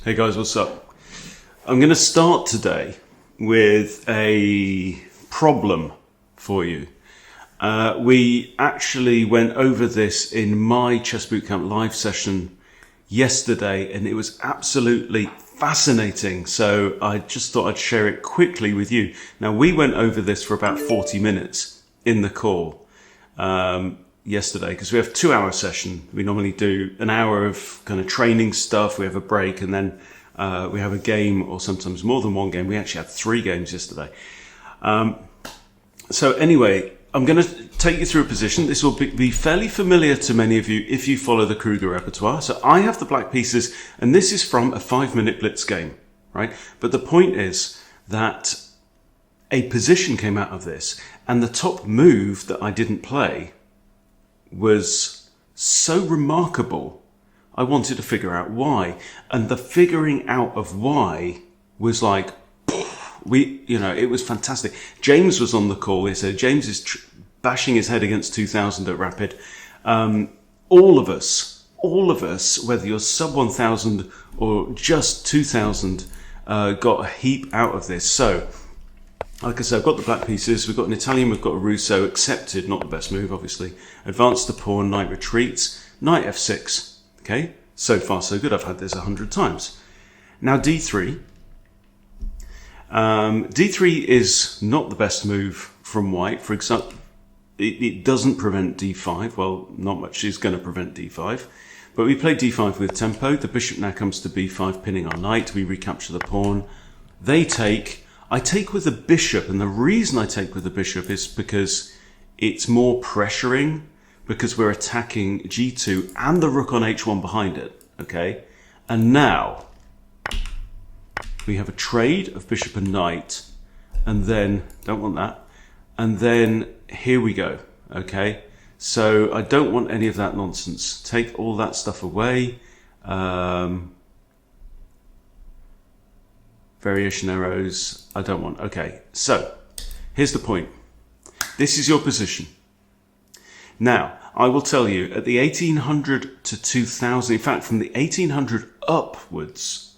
Hey guys, what's up? I'm going to start today with a problem for you. We actually went over this in my Chess Bootcamp live session yesterday, and it was absolutely fascinating. So I just thought I'd share it quickly with you. Now, we went over this for about 40 minutes in the call yesterday, because we have a 2-hour session. We normally do an hour of kind of training stuff. We have a break, and then we have a game, or sometimes more than one game. We actually had 3 games yesterday. So anyway, I'm going to take you through a position. This will be fairly familiar to many of you if you follow the Kruger repertoire. So I have the black pieces, and this is from a 5-minute blitz game, right? But the point is that a position came out of this, and the top move that I didn't play was so remarkable. I wanted to figure out why, and the figuring out of why was like, it was fantastic. James was on the call. He said James is bashing his head against 2000 at Rapid. All of us, whether you're sub 1000 or just 2000, got a heap out of this. So, like I said, I've got the black pieces. We've got an Italian, we've got a Russo, accepted, not the best move, obviously. Advance the pawn, knight retreats, knight f6. Okay, so far so good. I've had this 100 times. Now d3. D3 is not the best move from white. For example, it doesn't prevent d5. Well, not much is going to prevent d5. But we play d5 with tempo. The bishop now comes to b5, pinning our knight. We recapture the pawn. They take. I take with the bishop, and the reason I take with the bishop is because it's more pressuring, because we're attacking g2 and the rook on h1 behind it. Okay, and now we have a trade of bishop and knight, and then, don't want that, and then here we go, okay? So I don't want any of that nonsense. Take all that stuff away. Variation arrows, I don't want. Okay, so here's the point. This is your position. Now, I will tell you, at the 1800 to 2000, in fact, from the 1800 upwards,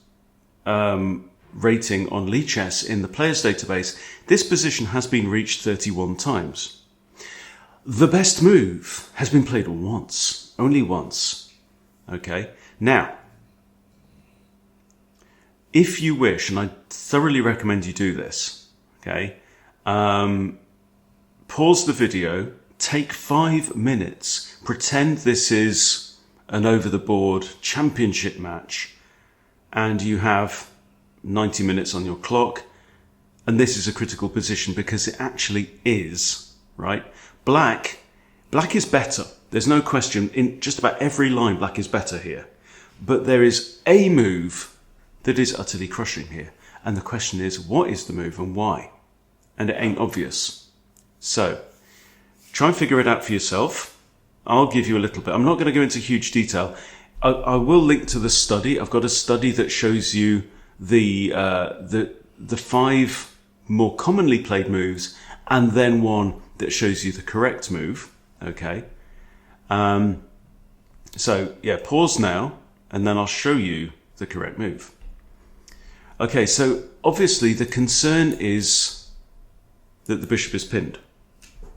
rating on Lichess in the players database, this position has been reached 31 times. The best move has been played once, only once. Okay, now, if you wish, and I thoroughly recommend you do this, okay, pause the video, take 5 minutes, pretend this is an over-the-board championship match, and you have 90 minutes on your clock, and this is a critical position because it actually is, right? Black is better. There's no question. In just about every line, black is better here. But there is a move that is utterly crushing here. And the question is, what is the move and why? And it ain't obvious. So, try and figure it out for yourself. I'll give you a little bit. I'm not going to go into huge detail. I will link to the study. I've got a study that shows you the 5 more commonly played moves, and then one that shows you the correct move. Okay. So yeah, pause now, and then I'll show you the correct move. Okay, so obviously the concern is that the bishop is pinned,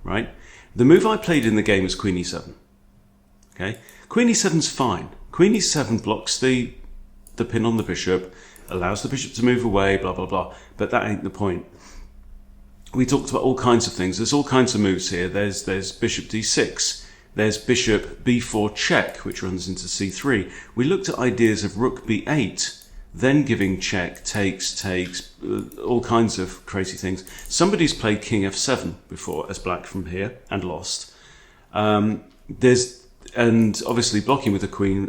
right? The move I played in the game is queen e7. Okay, queen e7's fine. Queen e7 blocks the pin on the bishop, allows the bishop to move away, blah, blah, blah. But that ain't the point. We talked about all kinds of things. There's all kinds of moves here. There's bishop d6. There's bishop b4 check, which runs into c3. We looked at ideas of rook b8, then giving check, takes, all kinds of crazy things. Somebody's played king f7 before as black from here and lost. And obviously blocking with the queen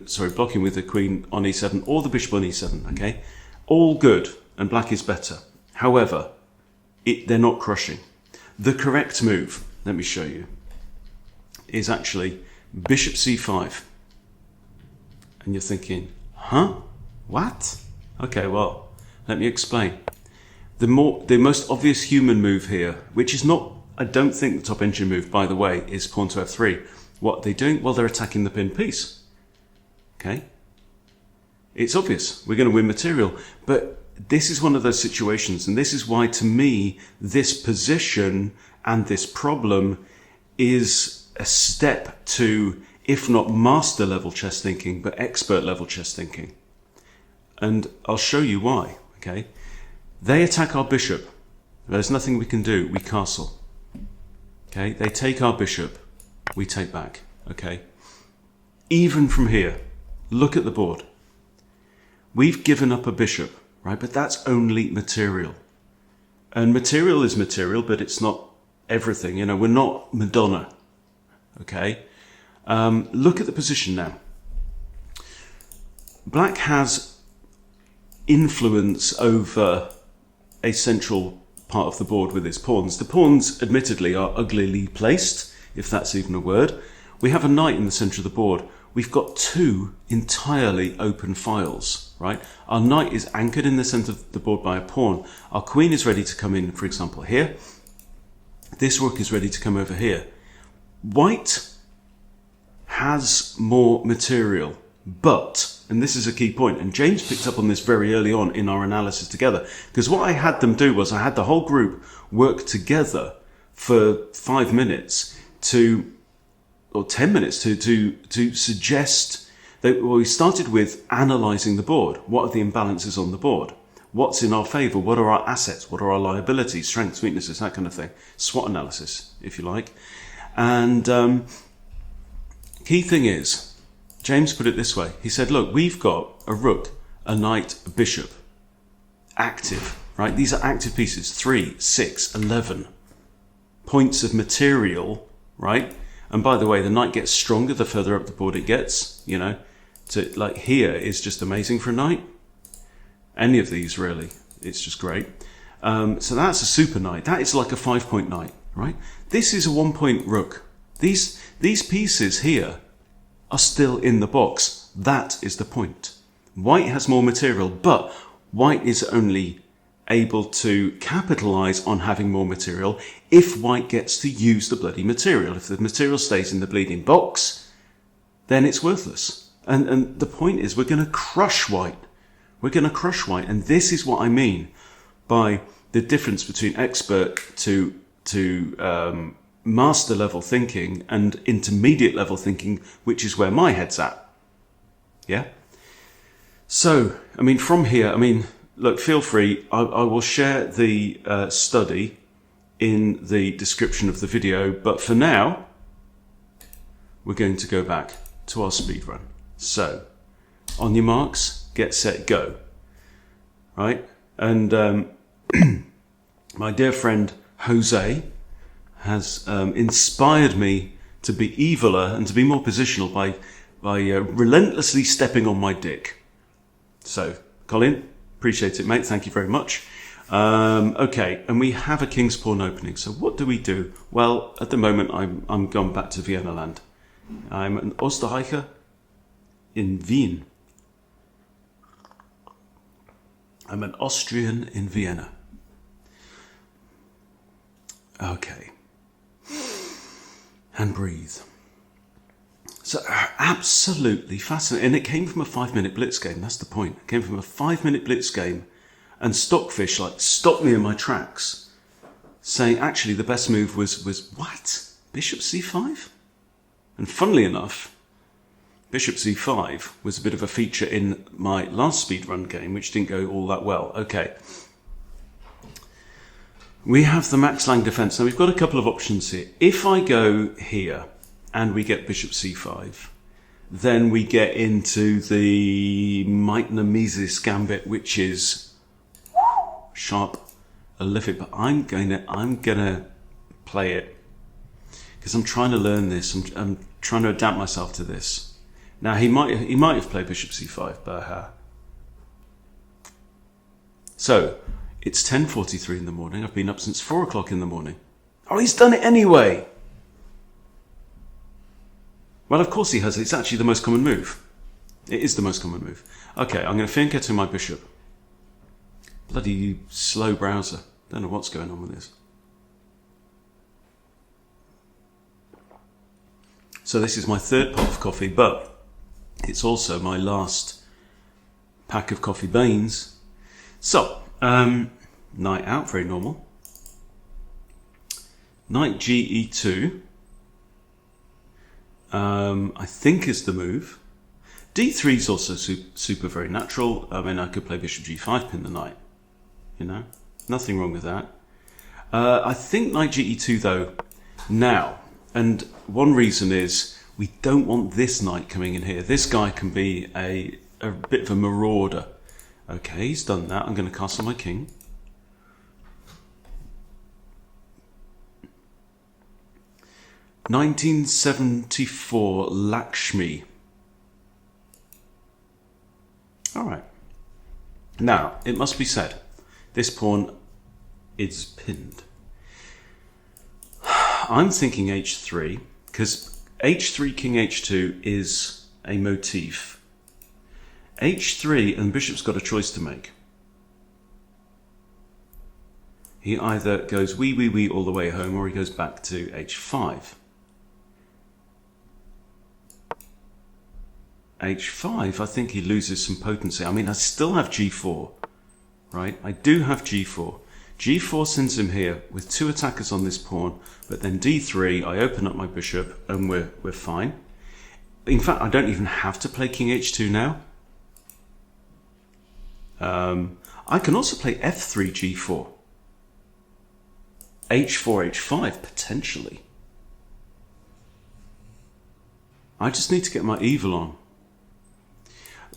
on e7 or the bishop on e7, okay? All good, and black is better. However, they're not crushing. The correct move, let me show you, is actually bishop c5. And you're thinking, huh? What? Okay, well, let me explain. The most obvious human move here, which is not, I don't think the top engine move, by the way, is pawn to f3. What are they doing? Well, they're attacking the pinned piece. Okay? it's obvious. We're going to win material. But this is one of those situations, and this is why, to me, this position and this problem is a step to, if not master level chess thinking, but expert level chess thinking. And I'll show you why, okay? They attack our bishop. There's nothing we can do. We castle. Okay? They take our bishop. We take back. Okay? Even from here, look at the board. We've given up a bishop, right? But that's only material. And material is material, but it's not everything. You know, we're not Madonna. Okay? Look at the position now. Black has influence over a central part of the board with its pawns. The pawns, admittedly, are uglily placed, if that's even a word. We have a knight in the centre of the board. We've got two entirely open files, right? Our knight is anchored in the centre of the board by a pawn. Our queen is ready to come in, for example, here. This rook is ready to come over here. White has more material, but, and this is a key point, and James picked up on this very early on in our analysis together, because what I had them do was I had the whole group work together for 5 minutes or 10 minutes to suggest that, well, we started with analysing the board. What are the imbalances on the board? What's in our favour? What are our assets? What are our liabilities, strengths, weaknesses, that kind of thing. SWOT analysis, if you like. And key thing is, James put it this way. He said, look, we've got a rook, a knight, a bishop. Active, right? These are active pieces. 3, 6, 11 points of material, right? And by the way, the knight gets stronger the further up the board it gets, you know. So like here is just amazing for a knight. Any of these, really. It's just great. So that's a super knight. That is like a 5-point knight, right? This is a 1-point rook. These pieces here are still in the box. That is the point. White has more material, but white is only able to capitalize on having more material if white gets to use the bloody material. If the material stays in the bleeding box, then it's worthless. And the point is, we're going to crush white. We're going to crush white. And this is what I mean by the difference between expert to master level thinking and intermediate level thinking, which is where my head's at. Yeah? So, I mean, from here, I mean, look, feel free. I will share the study in the description of the video. But for now, we're going to go back to our speed run. So, on your marks, get set, go. Right? And my dear friend Jose has inspired me to be eviler and to be more positional by relentlessly stepping on my dick. So, Colin, appreciate it, mate. Thank you very much. Okay, and we have a king's pawn opening. So what do we do? Well, at the moment, I'm gone back to Vienna land. I'm an Österreicher in Wien. I'm an Austrian in Vienna. Okay. And breathe. So absolutely fascinating. And it came from a 5-minute blitz game. That's the point. It came from a 5-minute blitz game. And Stockfish stopped me in my tracks, saying actually the best move was what? Bishop c5? And funnily enough, Bishop c5 was a bit of a feature in my last speedrun game, which didn't go all that well. Okay. We have the Max Lang defense. Now we've got a couple of options here. If I go here and we get Bishop c5, then we get into the Meitner Mises gambit, which is sharp, prolific. But I'm gonna play it because I'm trying to learn this. I'm trying to adapt myself to this. Now he might have played Bishop c5, but so it's 10:43 in the morning. I've been up since 4 o'clock in the morning. Oh, he's done it anyway. Well, of course he has. It's actually the most common move. It is the most common move. Okay, I'm going to Finca to my bishop. Bloody slow browser. Don't know what's going on with this. So this is my third pot of coffee, but it's also my last pack of coffee beans. So, knight out, very normal. Knight ge2, I think is the move. d3 is also super very natural. I mean, I could play bishop g5, pin the knight. You know, nothing wrong with that. I think knight ge2 though, now, and one reason is we don't want this knight coming in here. This guy can be a bit of a marauder. Okay, he's done that. I'm going to castle my king. (1974) Lakshmi. All right. Now, it must be said, this pawn is pinned. I'm thinking h3, because h3, king h2 is a motif. h3, and bishop's got a choice to make. He either goes wee all the way home, or he goes back to h5. h5, I think he loses some potency. I mean, I still have g4, right? I do have g4. g4 sends him here with two attackers on this pawn, but then d3, I open up my bishop, and we're fine. In fact, I don't even have to play king h2 now. I can also play f3, g4. h4, h5, potentially. I just need to get my evil on.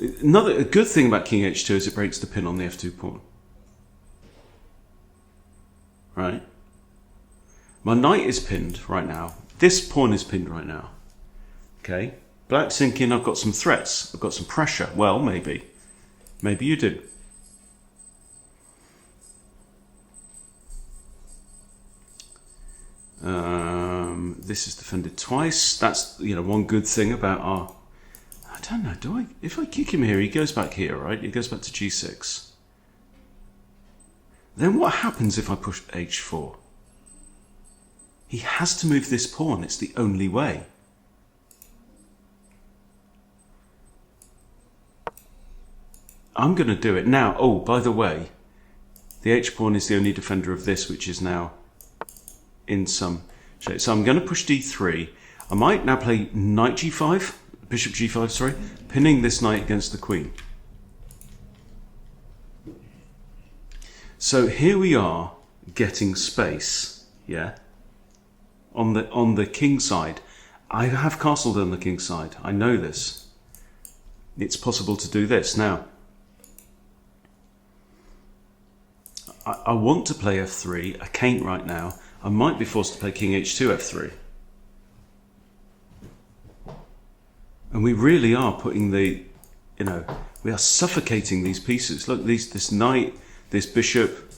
A good thing about king h2 is it breaks the pin on the f2 pawn. Right? My knight is pinned right now. This pawn is pinned right now. Okay? Black's thinking I've got some threats. I've got some pressure. Well, maybe. Maybe you do. This is defended twice. That's, you know, one good thing about our... I don't know, do I? If I kick him here, he goes back here, right? He goes back to g6. Then what happens if I push h4? He has to move this pawn. It's the only way. I'm going to do it. Now, oh, by the way, the h-pawn is the only defender of this, which is now in some shape. So I'm going to push d3. I might now play knight g5, bishop g5, sorry, pinning this knight against the queen. So here we are getting space, yeah, on the king side. I have castled on the king side. I know this. It's possible to do this. Now, I want to play f3. I can't right now. I might be forced to play king h2, f3. And we really are putting the, you know, we are suffocating these pieces. Look, this knight, this bishop,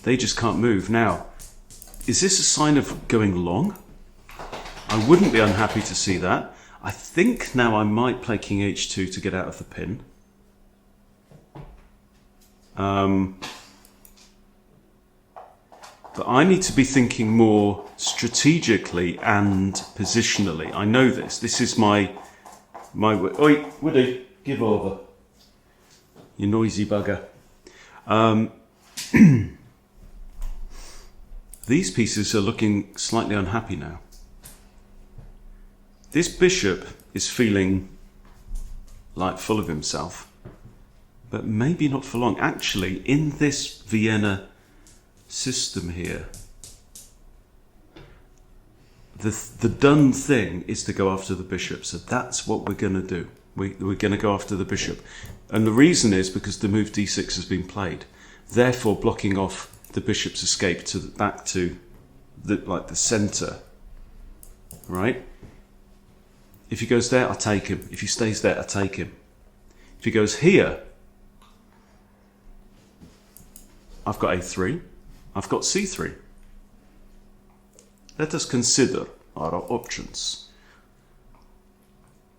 they just can't move. Now, is this a sign of going long? I wouldn't be unhappy to see that. I think now I might play king h2 to get out of the pin. But I need to be thinking more strategically and positionally. I know this. This is my Oi, Woody, give over. You noisy bugger. These pieces are looking slightly unhappy now. This bishop is feeling like full of himself, but maybe not for long. Actually, in this Vienna system here, the done thing is to go after the bishop. So that's what we're going to do. We're going to go after the bishop. And the reason is because the move d6 has been played, therefore blocking off the bishop's escape back to the center. Right? If he goes there, I take him. If he stays there, I take him. If he goes here, I've got a3. I've got c3. Let us consider our options.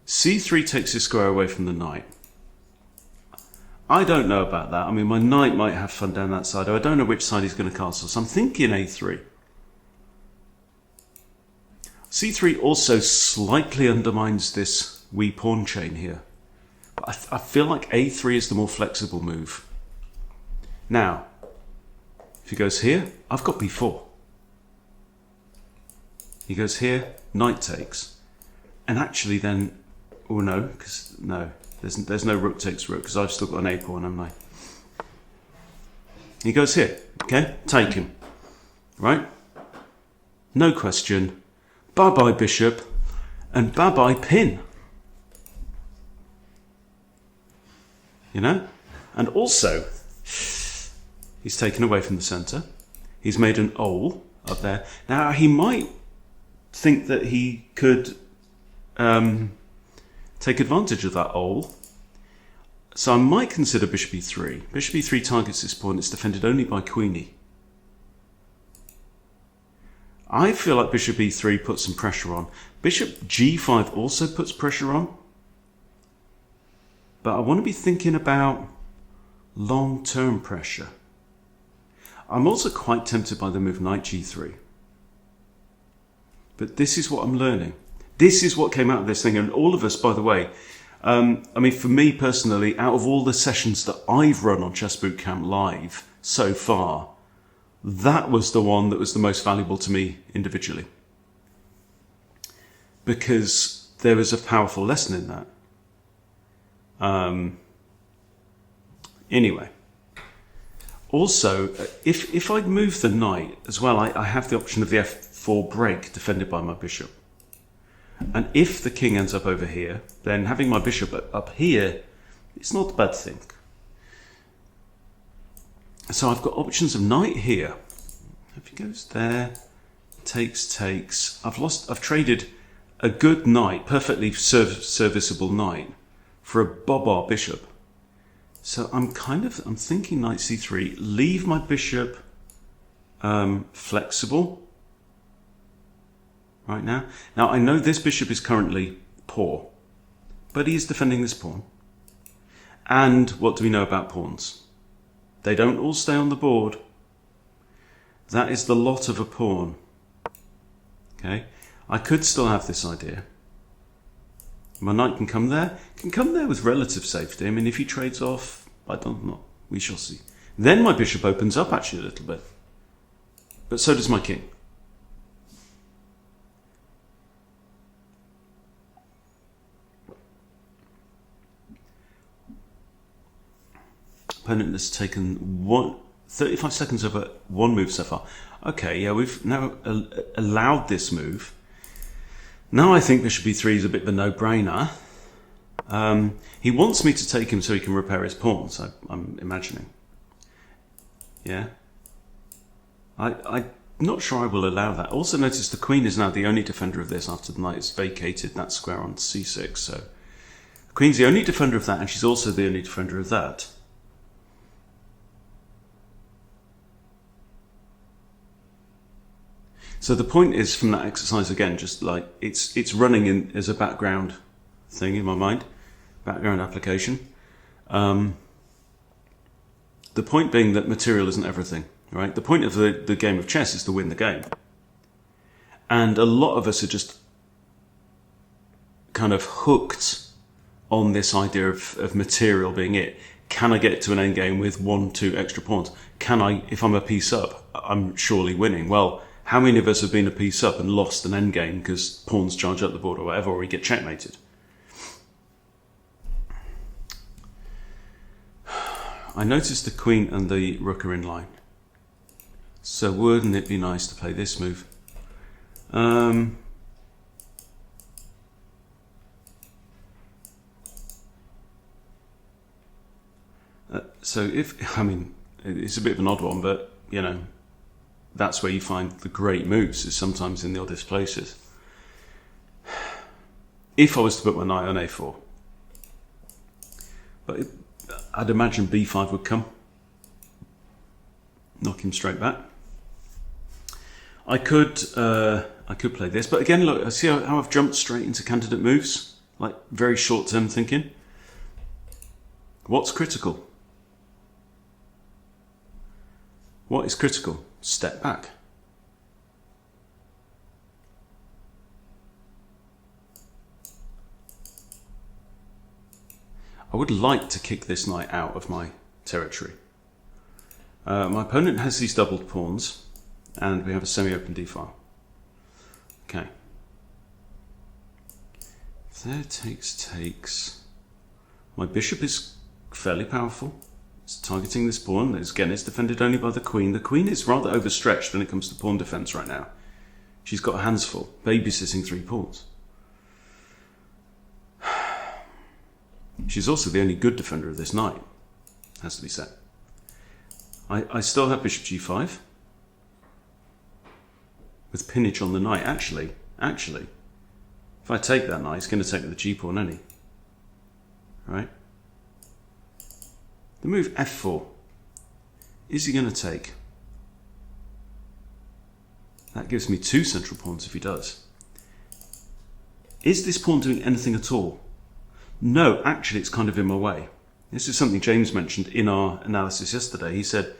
c3 takes his square away from the knight. I don't know about that. I mean, my knight might have fun down that side. I don't know which side he's going to castle, so I'm thinking a3. c3 also slightly undermines this wee pawn chain here. But I feel like a3 is the more flexible move. Now, if he goes here, I've got b4. He goes here, knight takes. And actually then, oh no, because no, there's no rook takes rook, because I've still got an a pawn, haven't I? He goes here, okay, take him, right? No question. Bye-bye bishop, and bye-bye pin. You know? And also, he's taken away from the centre. He's made an ole up there. Now, he might think that he could take advantage of that ole. So I might consider bishop e3. Bishop e3 targets this pawn. It's defended only by queenie. I feel like bishop e3 puts some pressure on. Bishop g5 also puts pressure on. But I want to be thinking about long-term pressure. I'm also quite tempted by the move knight g3. But this is what I'm learning. This is what came out of this thing. And all of us, by the way, I mean, for me personally, out of all the sessions that I've run on Chess Bootcamp Live so far, that was the one that was the most valuable to me individually. Because there was a powerful lesson in that. Anyway. Also, if I move the knight as well, I have the option of the f4 break defended by my bishop. And if the king ends up over here, then having my bishop up here, it's not a bad thing. So I've got options of knight here. If he goes there, takes. I've traded a good knight, perfectly serviceable knight, for a bob bishop. So I'm thinking knight c3, leave my bishop flexible right now. Now I know this bishop is currently poor, but he is defending this pawn. And what do we know about pawns? They don't all stay on the board. That is the lot of a pawn. Okay, I could still have this idea. My knight can come there with relative safety. I mean, if he trades off, I don't know. We shall see. Then my bishop opens up actually a little bit. But so does my king. Opponent has taken 35 seconds over one move so far. Okay, yeah, we've now allowed this move. Now I think bishop e3 is a bit of a no-brainer. He wants me to take him so he can repair his pawns, I'm imagining. Yeah. I'm not sure I will allow that. Also notice the queen is now the only defender of this after the knight has vacated that square on c6. So the queen's the only defender of that, and she's also the only defender of that. So the point is from that exercise again, just like it's running in as a background thing in my mind, background application. The point being that material isn't everything, right? The point of the game of chess is to win the game. And a lot of us are just kind of hooked on this idea of material being it. Can I get to an endgame with 1-2 extra pawns? Can I, if I'm a piece up, I'm surely winning. Well, how many of us have been a piece up and lost an endgame because pawns charge up the board or whatever, or we get checkmated? I noticed the queen and the rook are in line. So wouldn't it be nice to play this move? So it's a bit of an odd one, but, you know, that's where you find the great moves, is sometimes in the oddest places. If I was to put my knight on a4. But I'd imagine b5 would come. Knock him straight back. I could play this, but again, look, see how I've jumped straight into candidate moves? Like, very short-term thinking. What's critical? What is critical? Step back. I would like to kick this knight out of my territory. My opponent has these doubled pawns, and we have a semi-open d-file. Okay. If there takes. My bishop is fairly powerful. It's targeting this pawn. Again, it's defended only by the queen. The queen is rather overstretched when it comes to pawn defense right now. She's got her hands full, babysitting 3 pawns. She's also the only good defender of this knight, has to be said. I still have bishop g5 with pinnage on the knight. Actually, if I take that knight, it's going to take the g pawn any. Right? The move f4. Is he going to take? That gives me 2 central pawns if he does. Is this pawn doing anything at all? No, actually it's kind of in my way. This is something James mentioned in our analysis yesterday. He said,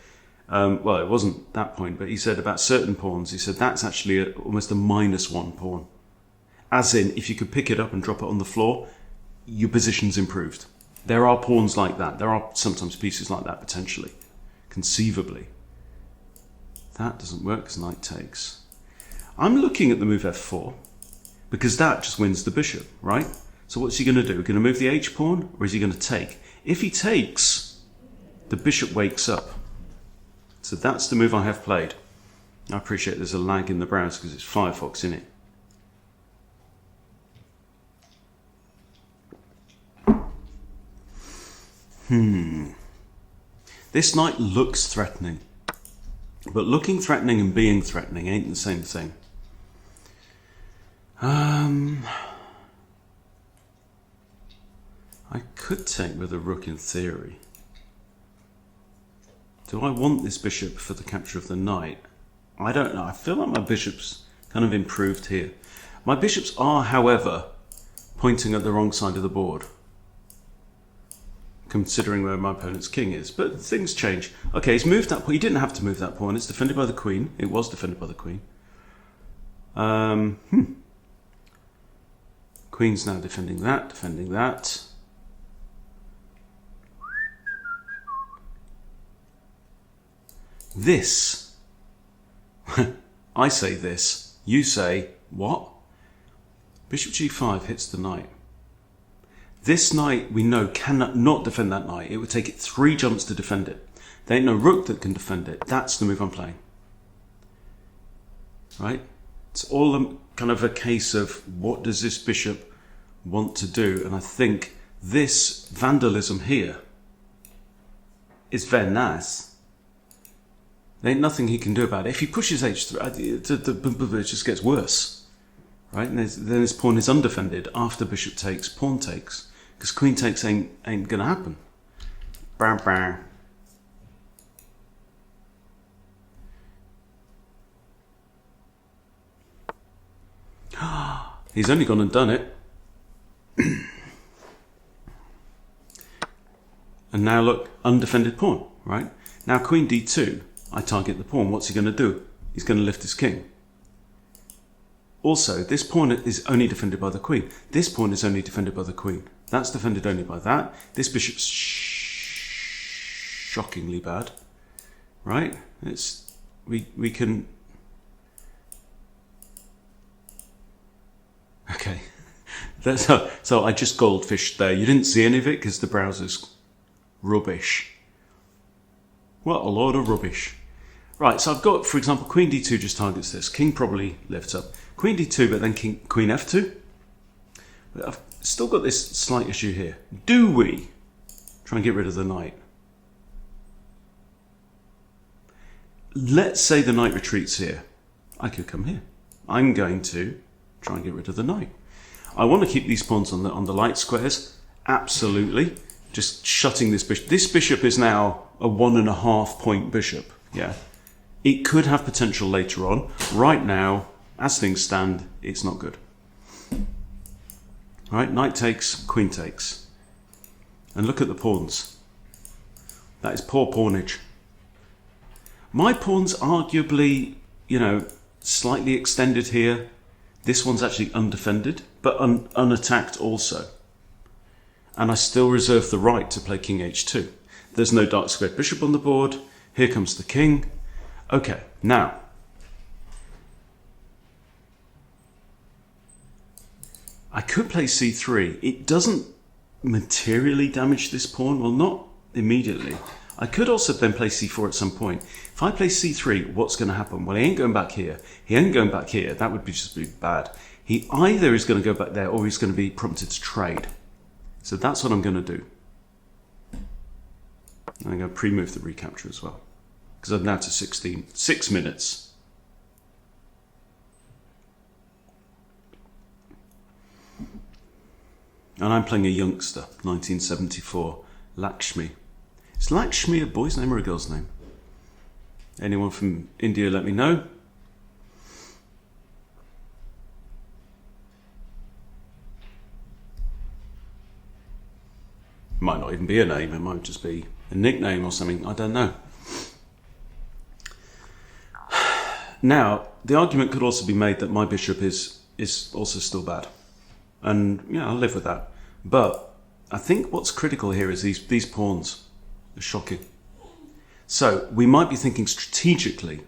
well, it wasn't that point, but he said about certain pawns, he said that's actually almost a -1 pawn. As in, if you could pick it up and drop it on the floor, your position's improved. There are pawns like that. There are sometimes pieces like that, potentially, conceivably. That doesn't work because knight takes. I'm looking at the move f4 because that just wins the bishop, right? So what's he going to do? Going to move the h-pawn, or is he going to take? If he takes, the bishop wakes up. So that's the move I have played. I appreciate there's a lag in the browser because it's Firefox, isn't it? This knight looks threatening. But looking threatening and being threatening ain't the same thing. I could take with a rook in theory. Do I want this bishop for the capture of the knight? I don't know. I feel like my bishop's kind of improved here. My bishops are, however, pointing at the wrong side of the board, considering where my opponent's king is. But things change. Okay, he's moved that pawn. He didn't have to move that pawn. It's defended by the queen. It was defended by the queen. Queen's now defending that, defending that. This. I say this. You say, what? Bishop g5 hits the knight. This knight, we know, cannot not defend that knight. It would take it 3 jumps to defend it. There ain't no rook that can defend it. That's the move I'm playing. Right? It's all kind of a case of what does this bishop want to do? And I think this vandalism here is very nice. There ain't nothing he can do about it. If he pushes h3, it just gets worse. Right? And then his pawn is undefended after bishop takes, pawn takes. Because queen takes ain't going to happen. Bam, bam. He's only gone and done it. And now look, undefended pawn, right? Now queen d2, I target the pawn. What's he going to do? He's going to lift his king. Also, this pawn is only defended by the queen. This pawn is only defended by the queen. That's defended only by that. This bishop's shockingly bad, right? We can. Okay, so I just goldfished there. You didn't see any of it because the browser's rubbish. What a load of rubbish. Right, so I've got, for example, queen d2 just targets this. King probably lifts up. Queen d2, but then queen f2. But I've still got this slight issue here. Do we try and get rid of the knight? Let's say the knight retreats here. I could come here. I'm going to try and get rid of the knight. I want to keep these pawns on the light squares. Absolutely. Just shutting this bishop. This bishop is now a 1.5 point bishop. Yeah. It could have potential later on. Right now, as things stand, it's not good. All right, knight takes, queen takes. And look at the pawns. That is poor pawnage. My pawn's arguably, slightly extended here. This one's actually undefended, but unattacked also. and I still reserve the right to play king h2. There's no dark squared bishop on the board. Here comes the king. Okay, now I could play c3. It doesn't materially damage this pawn. Well, not immediately. I could also then play c4 at some point. If I play c3, what's going to happen? Well, he ain't going back here. He ain't going back here. That would just be bad. He either is going to go back there or he's going to be prompted to trade. So that's what I'm going to do. I'm going to pre-move the recapture as well, because I'm now to 6 minutes. And I'm playing a youngster, 1974, Lakshmi. Is Lakshmi a boy's name or a girl's name? Anyone from India, let me know. Might not even be a name, it might just be a nickname or something, I don't know. Now, the argument could also be made that my bishop is also still bad. And yeah, I'll live with that. But I think what's critical here is these pawns are shocking. So we might be thinking strategically,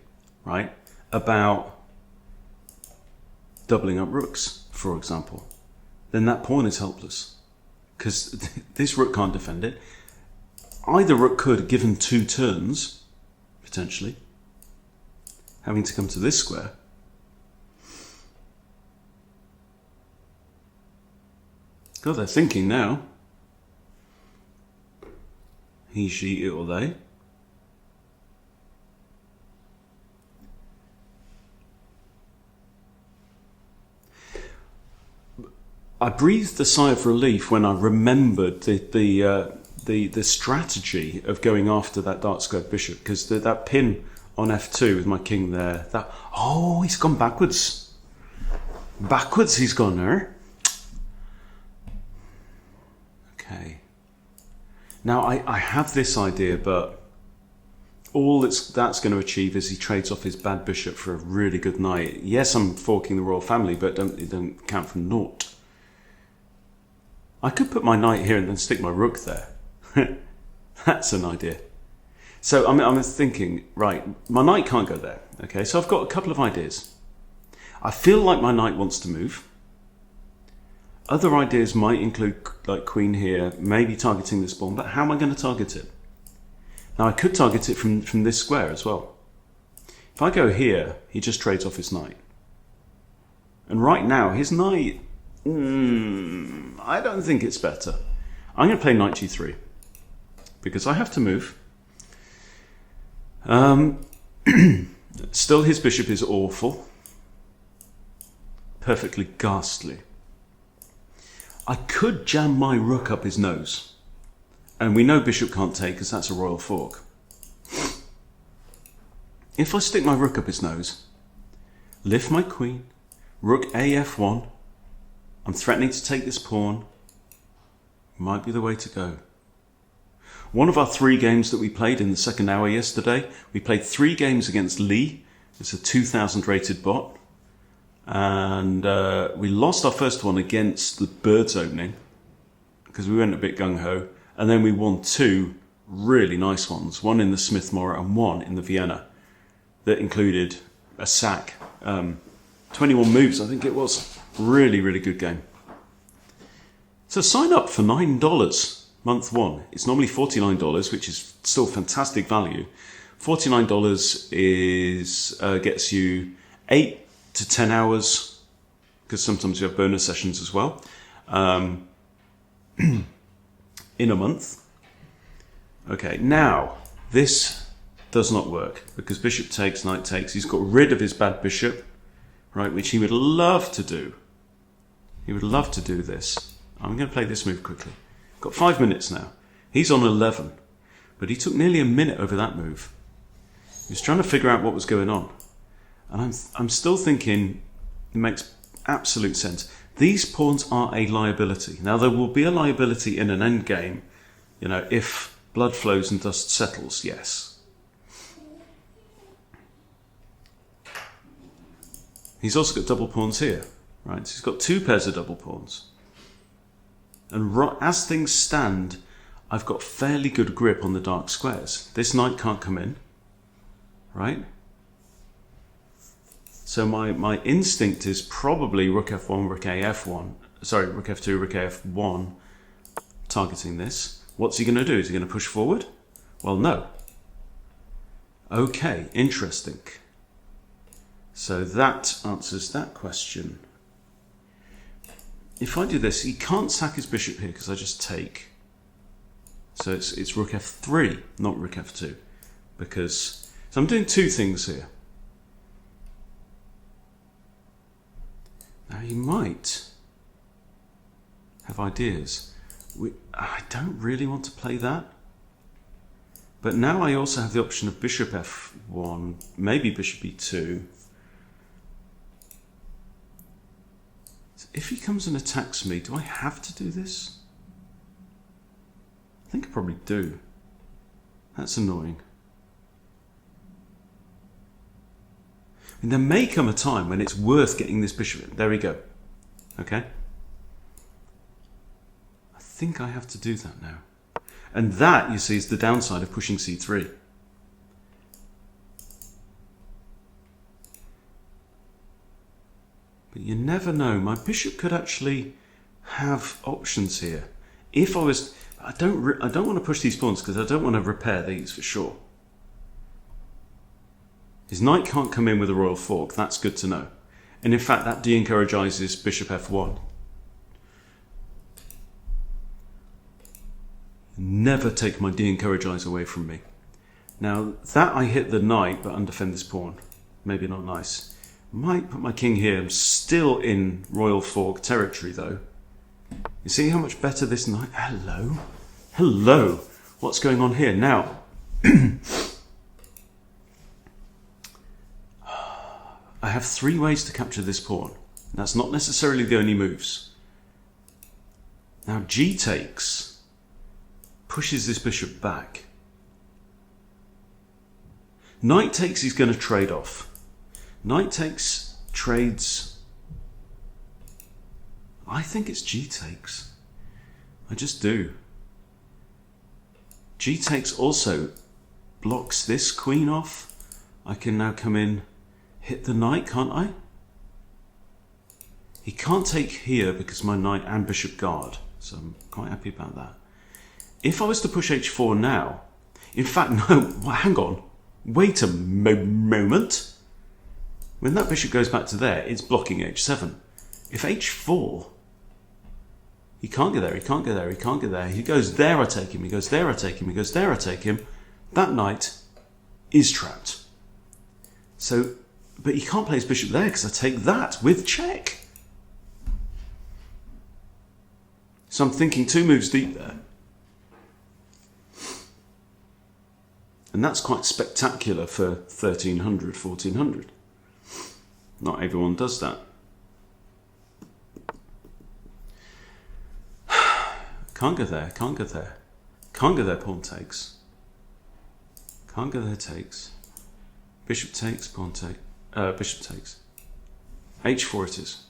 right, about doubling up rooks, for example. Then that pawn is helpless, because this rook can't defend it. Either rook could, given 2 turns, potentially, having to come to this square. God, they're thinking now. He, she, it, or they. I breathed a sigh of relief when I remembered the strategy of going after that dark squared bishop, because that pin on f2 with my king there. Oh, he's gone backwards. Backwards he's gone there. Okay. Now I have this idea, but all that's going to achieve is he trades off his bad bishop for a really good knight. Yes, I'm forking the royal family, but it don't count for naught. I could put my knight here and then stick my rook there. That's an idea. So I'm thinking, right, my knight can't go there. Okay, so I've got a couple of ideas. I feel like my knight wants to move. Other ideas might include like queen here, maybe targeting this pawn, but how am I going to target it? Now I could target it from this square as well. If I go here, he just trades off his knight. And right now, his knight, I don't think it's better. I'm going to play knight g3, because I have to move. Still, his bishop is awful. Perfectly ghastly. I could jam my rook up his nose. And we know bishop can't take, because that's a royal fork. If I stick my rook up his nose, lift my queen, rook a f1, I'm threatening to take this pawn, might be the way to go. One of our 3 games that we played in the second hour yesterday, we played 3 games against Lee. It's a 2000 rated bot. And we lost our first one against the Birds opening, because we went a bit gung-ho. And then we won 2 really nice ones, one in the Smith Morra and one in the Vienna, that included a sack. 21 moves, I think it was. Really, really good game. So sign up for $9, month 1. It's normally $49, which is still fantastic value. $49 is gets you 8 to 10 hours, because sometimes you have bonus sessions as well, in a month. Okay, now this does not work, because bishop takes, knight takes. He's got rid of his bad bishop, right, which he would love to do. He would love to do this. I'm going to play this move quickly. Got 5 minutes now. He's on 11, but he took nearly a minute over that move. He was trying to figure out what was going on. And I'm still thinking it makes absolute sense. These pawns are a liability. Now, there will be a liability in an endgame, you know, if blood flows and dust settles, yes. He's also got double pawns here, right? So he's got 2 pairs of double pawns. And as things stand, I've got fairly good grip on the dark squares. This knight can't come in, right? So my instinct is probably rook f1, rook a f1. Sorry, rook f2, rook a f1, targeting this. What's he going to do? Is he going to push forward? Well, no. Okay, interesting. So that answers that question. If I do this, he can't sack his bishop here because I just take. So it's rook f3, not rook f2. Because, so I'm doing two things here. Now he might have ideas. I don't really want to play that. But now I also have the option of bishop f1, maybe bishop e2. So if he comes and attacks me, do I have to do this? I think I probably do. That's annoying. I mean, there may come a time when it's worth getting this bishop in. There we go. Okay? I think I have to do that now. And that, you see, is the downside of pushing c3. But you never know. My bishop could actually have options here. If I was... I don't want to push these pawns because I don't want to repair these for sure. His knight can't come in with a royal fork. That's good to know. And in fact, that de-encourages bishop f1. Never take my de-encourage eyes away from me. Now, that I hit the knight, but undefend this pawn. Maybe not nice. Might put my king here. I'm still in royal fork territory, though. You see how much better this knight... Hello? Hello? What's going on here? Now, I have three ways to capture this pawn. That's not necessarily the only moves. Now, g takes... pushes this bishop back. Knight takes, he's going to trade off. Knight takes, trades. I think it's g takes. I just do. G takes also blocks this queen off. I can now come in, hit the knight, can't I? He can't take here because my knight and bishop guard. So I'm quite happy about that. If I was to push h4 now, in fact, no, hang on, wait a moment. When that bishop goes back to there, it's blocking h7. If h4, he can't get there, he can't get there, he can't get there. He goes there, I take him, he goes there, I take him, he goes there, I take him. That knight is trapped. So, but he can't play his bishop there because I take that with check. So I'm thinking two moves deep there. And that's quite spectacular for 1300, 1400. Not everyone does that. Can't go there, can't go there. Can't go there, pawn takes. Can't go there, takes. Bishop takes, pawn take. Bishop takes. h4 it is.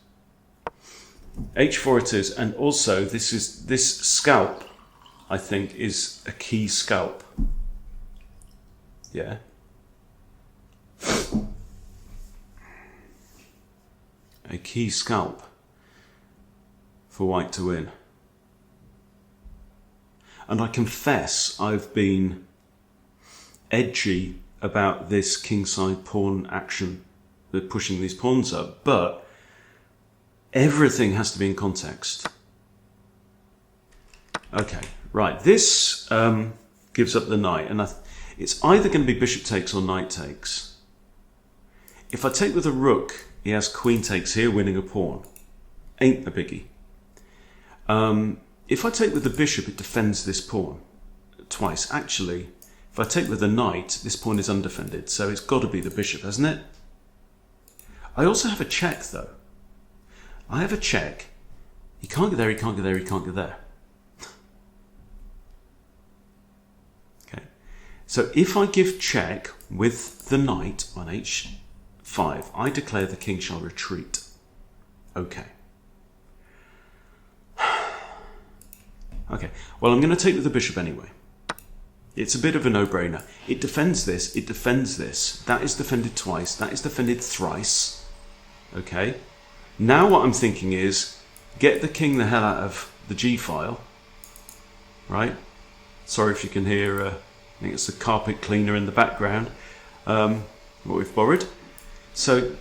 h4 it is, and also this scalp, I think, is a key scalp. Yeah. A key scalp for white to win. And I confess I've been edgy about this kingside pawn action, pushing these pawns up, but everything has to be in context. Okay, right, this gives up the knight, and it's either going to be bishop takes or knight takes. If I take with a rook, he has queen takes here, winning a pawn. Ain't a biggie. If I take with the bishop, it defends this pawn twice. Actually, if I take with the knight, this pawn is undefended, so it's got to be the bishop, hasn't it? I also have a check, though. I have a check. He can't get there, he can't get there, he can't get there. Okay. So if I give check with the knight on h5, I declare the king shall retreat. Okay. Okay, well, I'm going to take with the bishop anyway. It's a bit of a no-brainer. It defends this, it defends this. That is defended twice, that is defended thrice. Okay, now what I'm thinking is, get the king the hell out of the G file. Right? Sorry if you can hear, I think it's the carpet cleaner in the background, what we've borrowed. So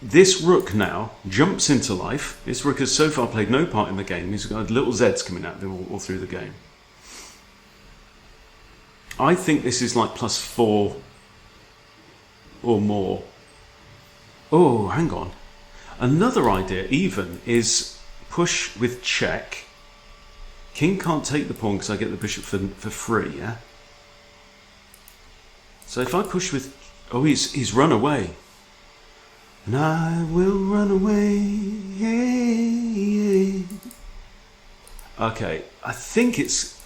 this rook now jumps into life. This rook has so far played no part in the game. He's got little Zs coming out of him all through the game. I think this is like +4 or more. Oh, hang on. Another idea even is push with check. King can't take the pawn because I get the bishop for free, yeah? So if I push with... Oh, he's run away. And I will run away. Okay, I think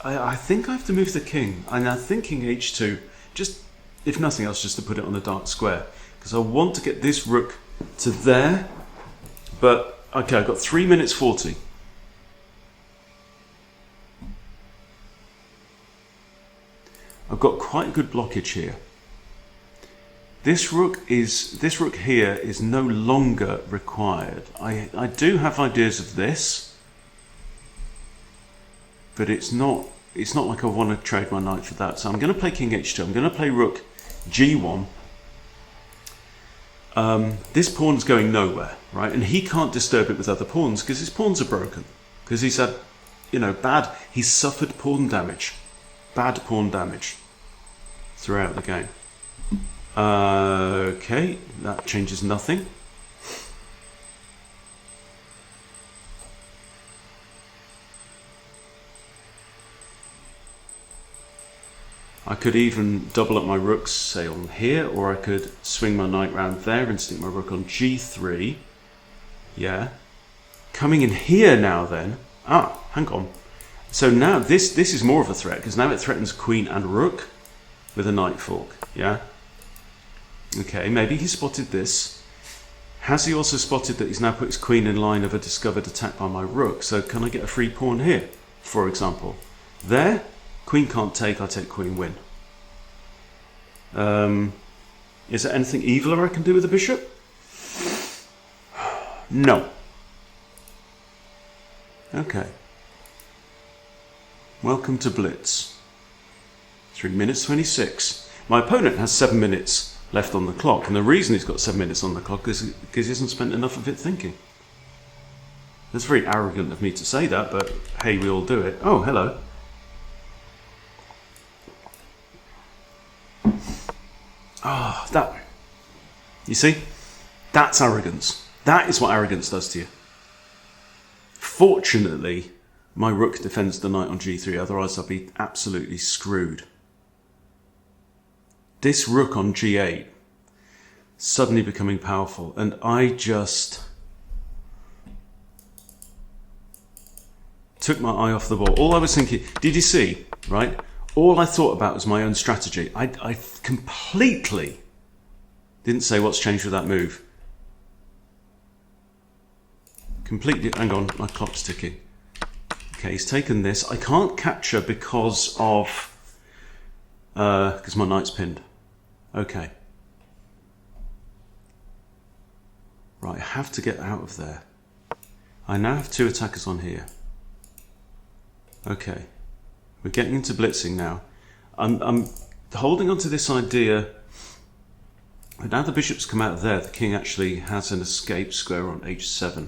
I think I have to move the king. And I'm thinking h2, just, if nothing else, just to put it on a dark square. Because I want to get this rook to there. But, okay, I've got 3 minutes 40. I've got quite a good blockage here. This rook here is no longer required. I do have ideas of this, but it's not like I want to trade my knight for that. So I'm going to play king h2. I'm going to play rook g1. This pawn's going nowhere, right? And he can't disturb it with other pawns because his pawns are broken. Because he's had, he's suffered pawn damage. Bad pawn damage throughout the game. Okay, that changes nothing. I could even double up my rooks, say on here, or I could swing my knight round there and stick my rook on g3. Yeah. Coming in here now then. Ah, hang on. So now this is more of a threat, because now it threatens queen and rook with a knight fork. Yeah. Okay, maybe he spotted this. Has he also spotted that he's now put his queen in line of a discovered attack by my rook? So can I get a free pawn here, for example? There, queen can't take, I take queen, win. Is there anything eviler I can do with the bishop? No. Okay. Welcome to Blitz. 3 minutes 26. My opponent has 7 minutes left on the clock, and the reason he's got 7 minutes on the clock is because he hasn't spent enough of it thinking. That's very arrogant of me to say that, but hey, we all do it. Oh, hello. Ah, that... You see? That's arrogance. That is what arrogance does to you. Fortunately, my rook defends the knight on g3, otherwise I'd be absolutely screwed. This rook on g8 suddenly becoming powerful, and I just took my eye off the ball. All I was thinking, did you see, right? All I thought about was my own strategy. I completely didn't say what's changed with that move. Completely, hang on, my clock's ticking. Okay, he's taken this. I can't capture because my knight's pinned. Okay. Right, I have to get out of there. I now have 2 attackers on here. Okay. We're getting into blitzing now. I'm holding on to this idea. Now the bishop's come out of there, the king actually has an escape square on h7.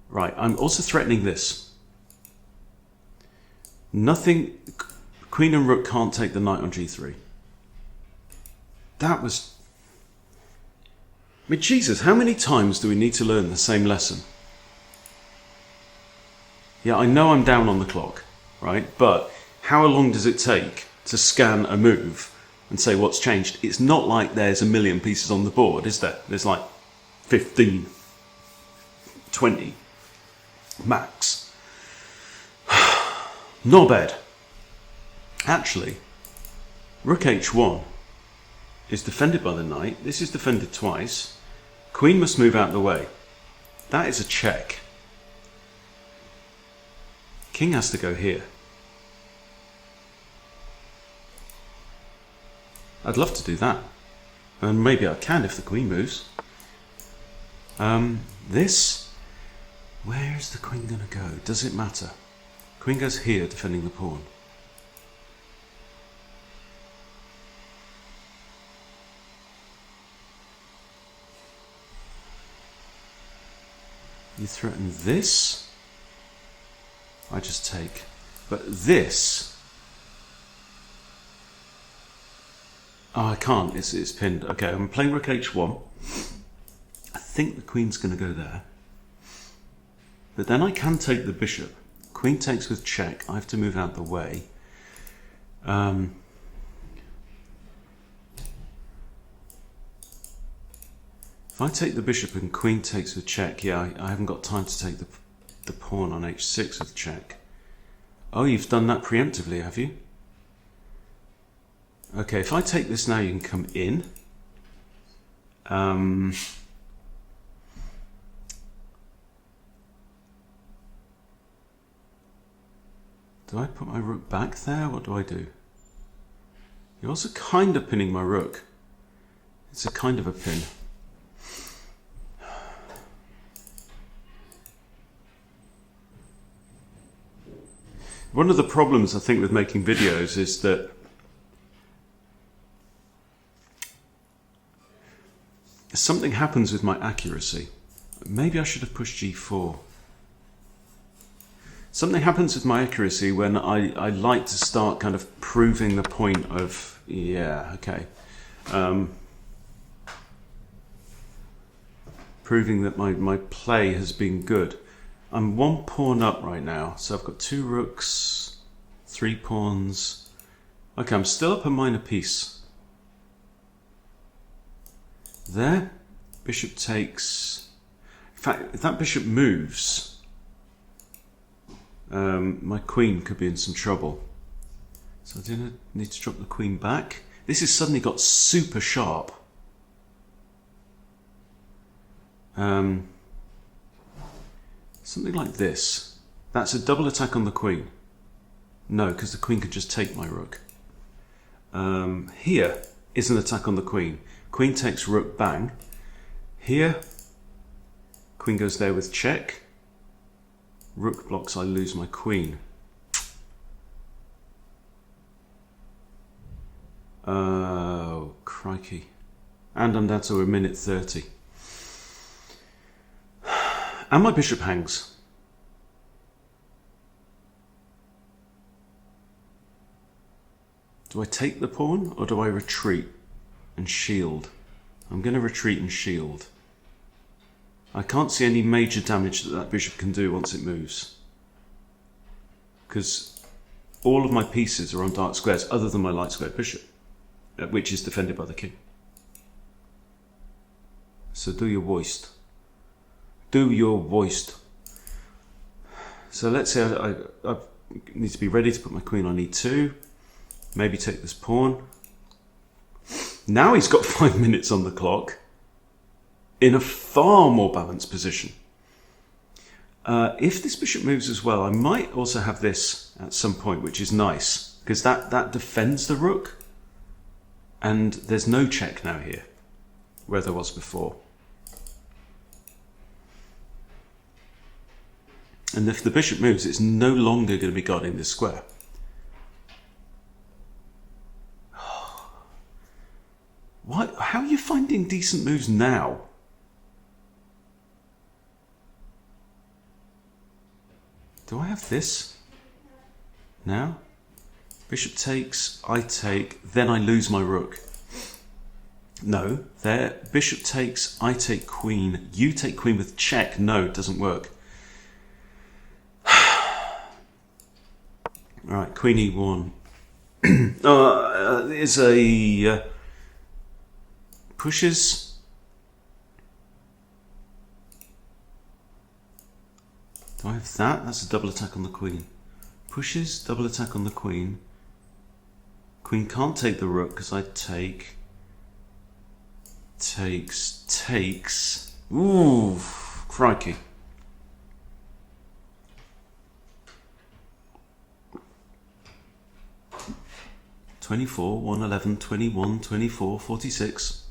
Right, I'm also threatening this. Nothing, queen and rook can't take the knight on g3. That was... I mean, Jesus, how many times do we need to learn the same lesson? Yeah, I know I'm down on the clock, right? But how long does it take to scan a move and say what's changed? It's not like there's a million pieces on the board, is there? There's like 15, 20, max. Not bad. Actually, rook h1 is defended by the knight. This is defended twice. Queen must move out of the way. That is a check. King has to go here. I'd love to do that. And maybe I can if the queen moves. This, where is the queen going to go? Does it matter? Queen goes here, defending the pawn. You threaten this. I just take. But this... Oh, I can't. It's pinned. Okay, I'm playing rook h1. I think the queen's going to go there. But then I can take the bishop. Queen takes with check. I have to move out the way. If I take the bishop and queen takes with check, yeah, I haven't got time to take the pawn on h6 with check. Oh, you've done that preemptively, have you? Okay, if I take this now, you can come in. Do I put my rook back there? What do I do? You're also kind of pinning my rook. It's a kind of a pin. One of the problems I think with making videos is that something happens with my accuracy. Maybe I should have pushed g4. Something happens with my accuracy when I like to start kind of proving the point of, yeah, okay. Proving that my play has been good. I'm one pawn up right now, so I've got 2 rooks, 3 pawns. Okay, I'm still up a minor piece. There, bishop takes. In fact, if that bishop moves, my queen could be in some trouble. So I do need to drop the queen back. This has suddenly got super sharp. Something like this. That's a double attack on the queen. No, because the queen could just take my rook. Here is an attack on the queen. Queen takes rook, bang. Here, queen goes there with check. Rook blocks, I lose my queen. Oh, crikey. And I'm down to a minute 30. And my bishop hangs. Do I take the pawn or do I retreat and shield? I'm going to retreat and shield. I can't see any major damage that bishop can do once it moves. Because all of my pieces are on dark squares other than my light squared bishop, which is defended by the king. So do your worst. Do your worst. So let's say I need to be ready to put my queen on e2. Maybe take this pawn. Now he's got 5 minutes on the clock in a far more balanced position. If this bishop moves as well, I might also have this at some point, which is nice, because that defends the rook. And there's no check now here, where there was before. And if the bishop moves, it's no longer going to be guarding this square. Why? How are you finding decent moves now? Do I have this now? Bishop takes, I take, then I lose my rook. No, there, bishop takes, I take queen, you take queen with check. No, it doesn't work. Alright, queen e1. There's a... pushes. Do I have that? That's a double attack on the queen. Pushes, double attack on the queen. Queen can't take the rook because I take. Takes. Ooh, crikey. 24, 111, 21, 24, 46.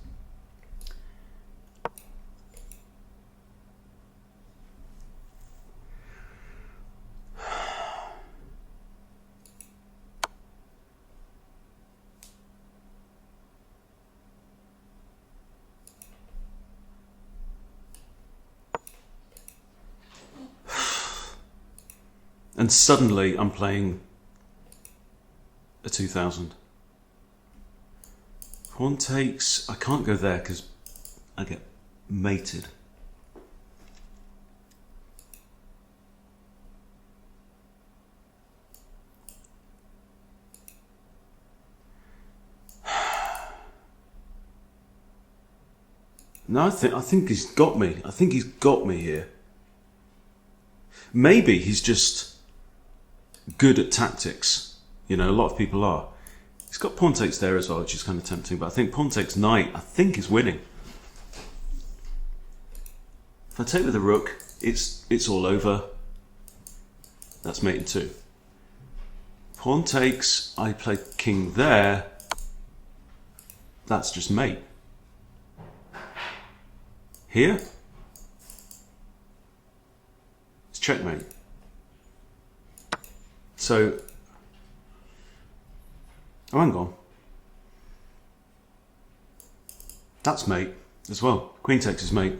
And suddenly I'm playing a 2000. Pawn takes, I can't go there because I get mated. No, I think he's got me. I think he's got me here. Maybe he's just good at tactics. You know, a lot of people are. He's got pawn takes there as well, which is kind of tempting, but I think pawn takes knight, I think, is winning. If I take with a rook, it's all over. That's mate in two. Pawn takes, I play king there. That's just mate. Here, it's checkmate. So, oh, hang on. That's mate as well. Queen takes is mate.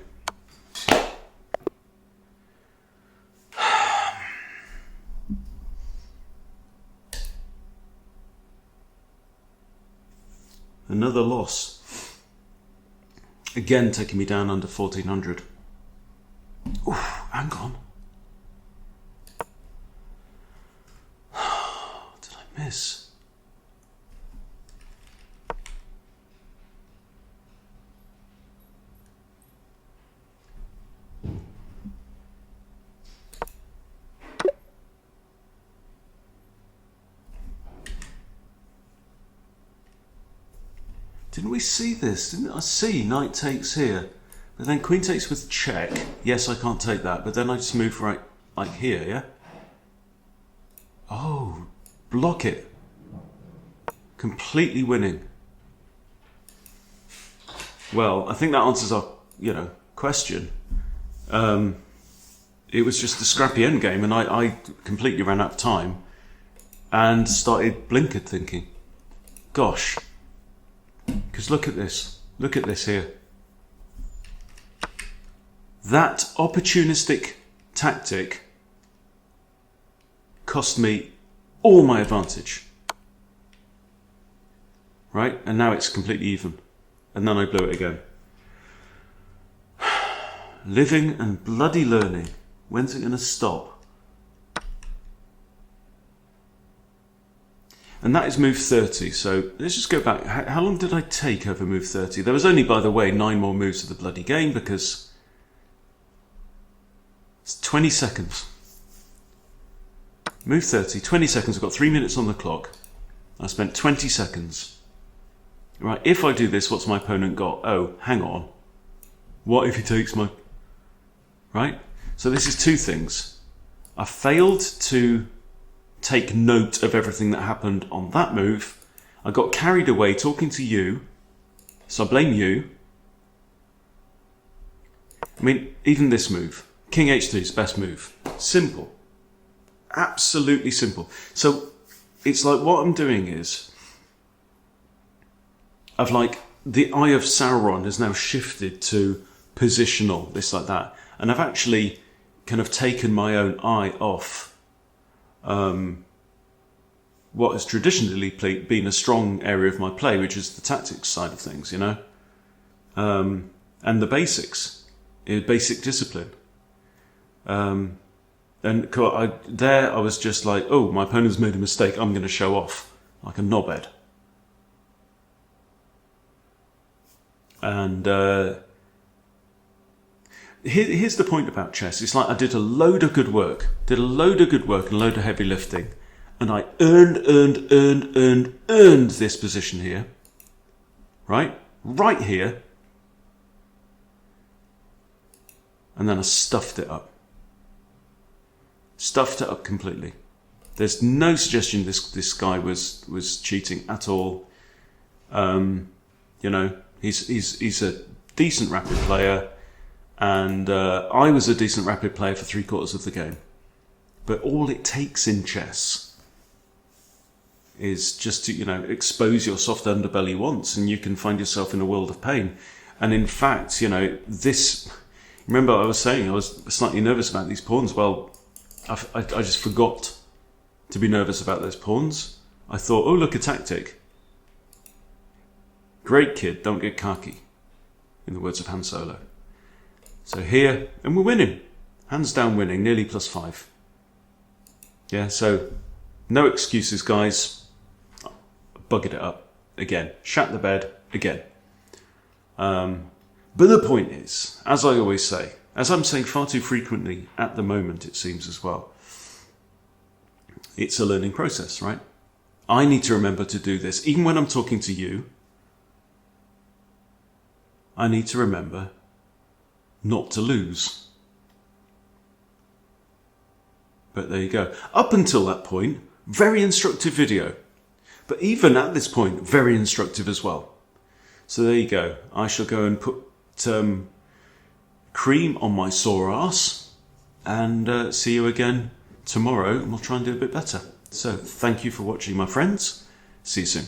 Another loss. Again, taking me down under 1400. Ooh, hang on. Did I miss? Didn't we see this? Didn't I see knight takes here? But then queen takes with check. Yes, I can't take that. But then I just move right like here, yeah? Oh, block it. Completely winning. Well, I think that answers our, question. It was just a scrappy endgame, and I completely ran out of time and started blinkered thinking, gosh. Because look at this here. That opportunistic tactic cost me all my advantage. Right? And now it's completely even. And then I blew it again. Living and bloody learning. When's it going to stop? And that is move 30, so let's just go back. How long did I take over move 30? There was only, by the way, 9 more moves of the bloody game because it's 20 seconds. Move 30, 20 seconds. I've got 3 minutes on the clock. I spent 20 seconds. Right, if I do this, what's my opponent got? Oh, hang on. What if he takes my... Right? So this is two things. I failed to take note of everything that happened on that move. I got carried away talking to you, so I blame you. I mean, even this move, King H3 is best move. Simple. Absolutely simple. So it's like what I'm doing is, I've like, the Eye of Sauron has now shifted to positional, this like that. And I've actually kind of taken my own eye off what has traditionally been a strong area of my play, which is the tactics side of things, and the basics, basic discipline. And I was just like, oh, my opponent's made a mistake, I'm going to show off like a knobhead. And here's the point about chess. It's like I did a load of good work and a load of heavy lifting, and I earned this position here, right here, and then I stuffed it up completely. There's no suggestion this guy was cheating at all. You know, he's a decent rapid player, and I was a decent rapid player for 3/4 of the game. But all it takes in chess is just to, you know, expose your soft underbelly once, and you can find yourself in a world of pain. And in fact, you know, this. Remember, I was saying I was slightly nervous about these pawns. Well, I just forgot to be nervous about those pawns. I thought, oh, look, a tactic. Great kid, don't get cocky, in the words of Han Solo. So here, and we're winning. Hands down winning, nearly +5. Yeah, so no excuses, guys. Buggered it up again. Shat the bed again. But the point is, as I always say, as I'm saying far too frequently at the moment, it seems as well, it's a learning process, right? I need to remember to do this. Even when I'm talking to you, I need to remember not to lose. But there you go. Up until that point, very instructive video. But even at this point, very instructive as well. So there you go. I shall go and put cream on my sore ass, and see you again tomorrow, and we'll try and do a bit better. So thank you for watching, my friends. See you soon.